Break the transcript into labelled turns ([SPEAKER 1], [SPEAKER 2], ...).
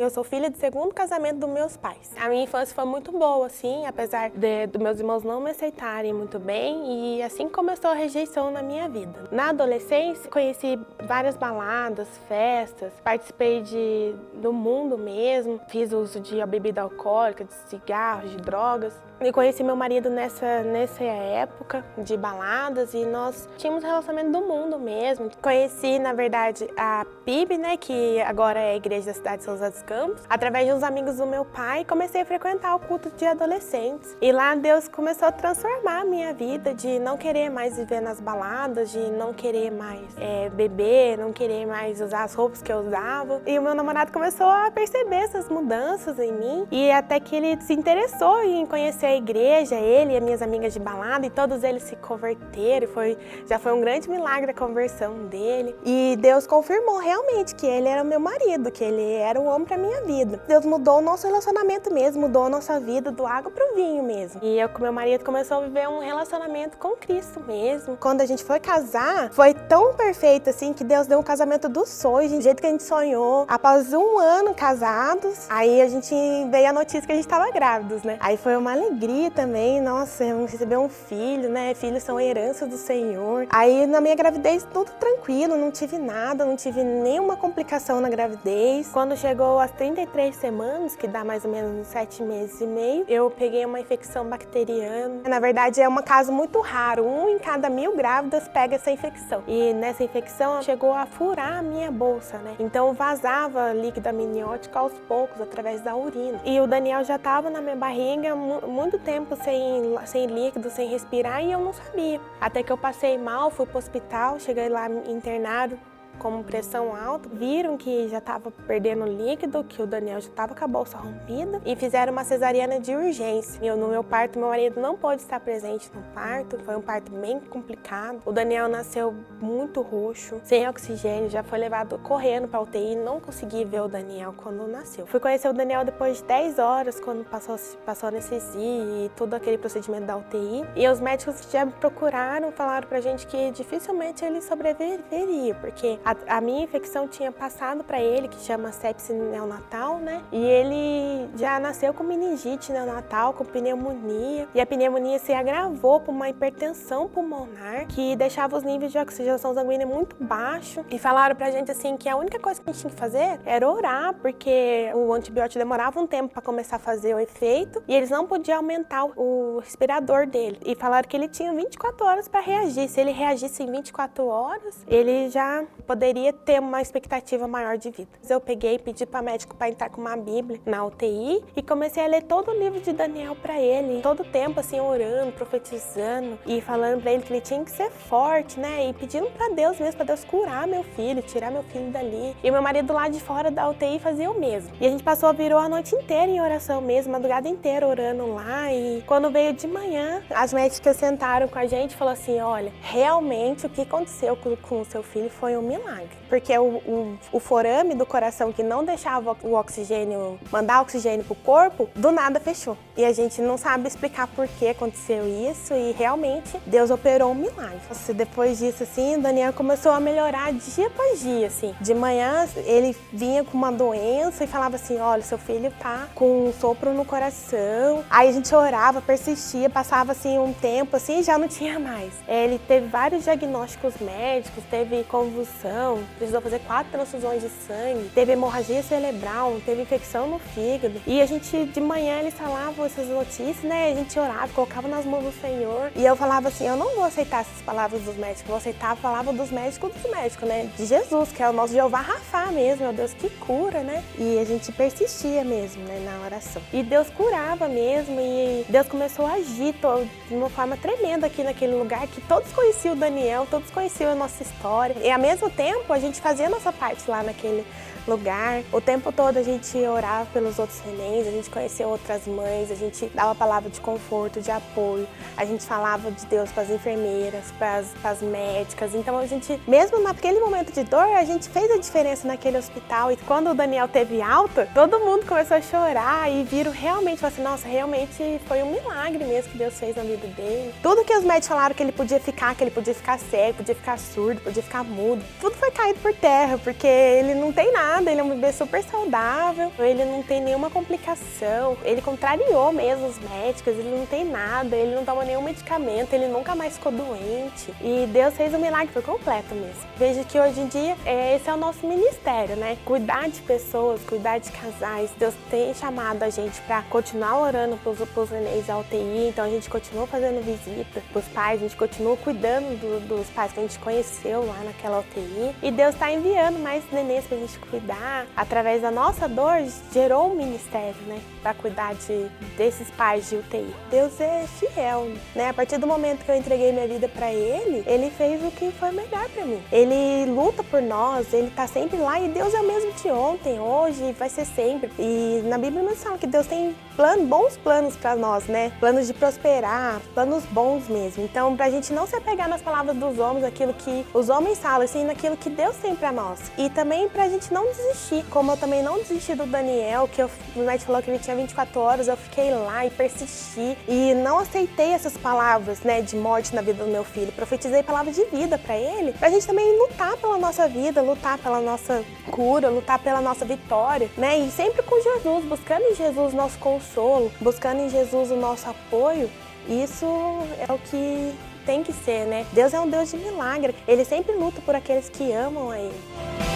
[SPEAKER 1] Eu sou filha de segundo casamento dos meus pais. A minha infância foi muito boa, assim, apesar dos meus irmãos não me aceitarem muito bem, e assim começou a rejeição na minha vida. Na adolescência, conheci várias baladas, festas, participei do mundo mesmo, fiz uso de bebida alcoólica, de cigarros, de drogas. E conheci meu marido nessa época de baladas e nós tínhamos relacionamento do mundo mesmo. Conheci, na verdade, a PIB, né, que agora é a Igreja da Cidade de São José dos Campos, através de uns amigos do meu pai, e comecei a frequentar o culto de adolescentes. E lá Deus começou a transformar a minha vida, de não querer mais viver nas baladas, de não querer mais beber, não querer mais usar as roupas que eu usava. E o meu namorado começou a perceber essas mudanças em mim, e até que ele se interessou em conhecer a igreja, ele e as minhas amigas de balada, e todos eles se converteram. Já foi um grande milagre a conversão dele. E Deus confirmou realmente que ele era o meu marido, que ele era o homem para minha vida. Deus mudou o nosso relacionamento mesmo, mudou a nossa vida do água pro vinho mesmo. E eu com meu marido começou a viver um relacionamento com Cristo mesmo. Quando a gente foi casar, foi tão perfeito assim que Deus deu um casamento dos sonhos, do jeito que a gente sonhou. Após 1 ano casados, aí a gente veio a notícia que a gente estava grávidos, né? Aí foi uma alegria também, nossa, receber um filho, né? Filhos são herança do Senhor. Aí na minha gravidez tudo tranquilo, não tive nada, não tive nenhuma complicação na gravidez. Quando chegou às 33 semanas, que dá mais ou menos uns 7 meses e meio, eu peguei uma infecção bacteriana. Na verdade é um caso muito raro, 1 em cada 1000 grávidas pega essa infecção. E nessa infecção chegou a furar a minha bolsa, né? Então vazava líquido amniótico aos poucos, através da urina. E o Daniel já estava na minha barriga muito tempo sem líquido, sem respirar, e eu não sabia. Até que eu passei mal, fui pro hospital, cheguei lá internado com pressão alta, viram que já estava perdendo líquido, que o Daniel já estava com a bolsa rompida, e fizeram uma cesariana de urgência. No meu parto, meu marido não pôde estar presente no parto, foi um parto bem complicado. O Daniel nasceu muito roxo, sem oxigênio, já foi levado correndo para UTI, não consegui ver o Daniel quando nasceu. Fui conhecer o Daniel depois de 10 horas, quando passou a anestesia e todo aquele procedimento da UTI. E os médicos já me procuraram, falaram pra gente que dificilmente ele sobreviveria, porque a minha infecção tinha passado para ele, que chama sepse neonatal, né? E ele já nasceu com meningite neonatal, com pneumonia. E a pneumonia se agravou por uma hipertensão pulmonar, que deixava os níveis de oxigenação sanguínea muito baixos. E falaram pra gente assim que a única coisa que a gente tinha que fazer era orar, porque o antibiótico demorava um tempo para começar a fazer o efeito e eles não podiam aumentar o respirador dele. E falaram que ele tinha 24 horas para reagir. Se ele reagisse em 24 horas, ele já poderia ter uma expectativa maior de vida. Eu peguei e pedi para médico para entrar com uma Bíblia na UTI e comecei a ler todo o livro de Daniel para ele, todo o tempo assim orando, profetizando e falando para ele que ele tinha que ser forte, né? E pedindo para Deus mesmo, para Deus curar meu filho, tirar meu filho dali. E meu marido lá de fora da UTI fazia o mesmo. E a gente virou a noite inteira em oração mesmo, madrugada inteira orando lá. E quando veio de manhã, as médicas sentaram com a gente e falaram assim: olha, realmente o que aconteceu com o seu filho foi um milagre. Porque o forame do coração que não deixava o oxigênio, mandar oxigênio pro corpo, do nada fechou. E a gente não sabe explicar por que aconteceu isso e realmente Deus operou um milagre. Depois disso, assim, o Daniel começou a melhorar dia após dia, assim. De manhã, ele vinha com uma doença e falava assim: olha, seu filho tá com um sopro no coração. Aí a gente orava, persistia, passava, assim, um tempo, assim, e já não tinha mais. Ele teve vários diagnósticos médicos, teve convulsão, precisou fazer 4 transfusões de sangue, teve hemorragia cerebral, teve infecção no fígado. E a gente, de manhã, eles falavam essas notícias, né? A gente orava, colocava nas mãos do Senhor. E eu falava assim: eu não vou aceitar essas palavras dos médicos, vou aceitar a palavra dos médicos, né? De Jesus, que é o nosso Jeová Rafá mesmo, é o Deus que cura, né? E a gente persistia mesmo, né, na oração. E Deus curava mesmo, e Deus começou a agir de uma forma tremenda aqui naquele lugar, que todos conheciam o Daniel, todos conheciam a nossa história. E ao mesmo tempo, a gente fazia a nossa parte lá naquele lugar. O tempo todo a gente orava pelos outros nenéns, a gente conheceu outras mães, a gente dava palavra de conforto, de apoio, a gente falava de Deus para as enfermeiras, para as médicas. Então a gente, mesmo naquele momento de dor, a gente fez a diferença naquele hospital. E quando o Daniel teve alta, todo mundo começou a chorar e viram realmente, falaram assim: nossa, realmente foi um milagre mesmo que Deus fez na vida dele. Tudo que os médicos falaram que ele podia ficar cego, podia ficar surdo, podia ficar mudo, tudo tudo foi caído por terra, porque ele não tem nada, ele é um bebê super saudável, ele não tem nenhuma complicação, ele contrariou mesmo os médicos, ele não tem nada, ele não toma nenhum medicamento, ele nunca mais ficou doente. E Deus fez um milagre por completo mesmo. Vejo que hoje em dia esse é o nosso ministério, né? Cuidar de pessoas, cuidar de casais. Deus tem chamado a gente para continuar orando pros nenéns da UTI, então a gente continua fazendo visita pros pais, a gente continua cuidando dos pais que a gente conheceu lá naquela UTI. E Deus está enviando mais nenês pra gente cuidar. Através da nossa dor, gerou um ministério, né? Para cuidar desses pais de UTI. Deus é fiel, né? A partir do momento que eu entreguei minha vida para Ele fez o que foi melhor para mim. Ele luta por nós, Ele tá sempre lá e Deus é o mesmo de ontem, hoje, vai ser sempre. E na Bíblia nós fala que Deus tem bons planos para nós, né? Planos de prosperar, planos bons mesmo. Então, pra gente não se apegar nas palavras dos homens, aquilo que os homens falam, assim, naquilo que Deus tem para nós. E também pra gente não desistir, como eu também não desisti do Daniel, que o médico falou que ele tinha 24 horas, eu fiquei lá e persisti e não aceitei essas palavras, né, de morte na vida do meu filho. Profetizei palavras de vida para ele, pra gente também lutar pela nossa vida, lutar pela nossa cura, lutar pela nossa vitória, né? E sempre com Jesus, buscando em Jesus o nosso consolo, buscando em Jesus o nosso apoio. Isso é o que tem que ser, né? Deus é um Deus de milagre. Ele sempre luta por aqueles que amam a Ele.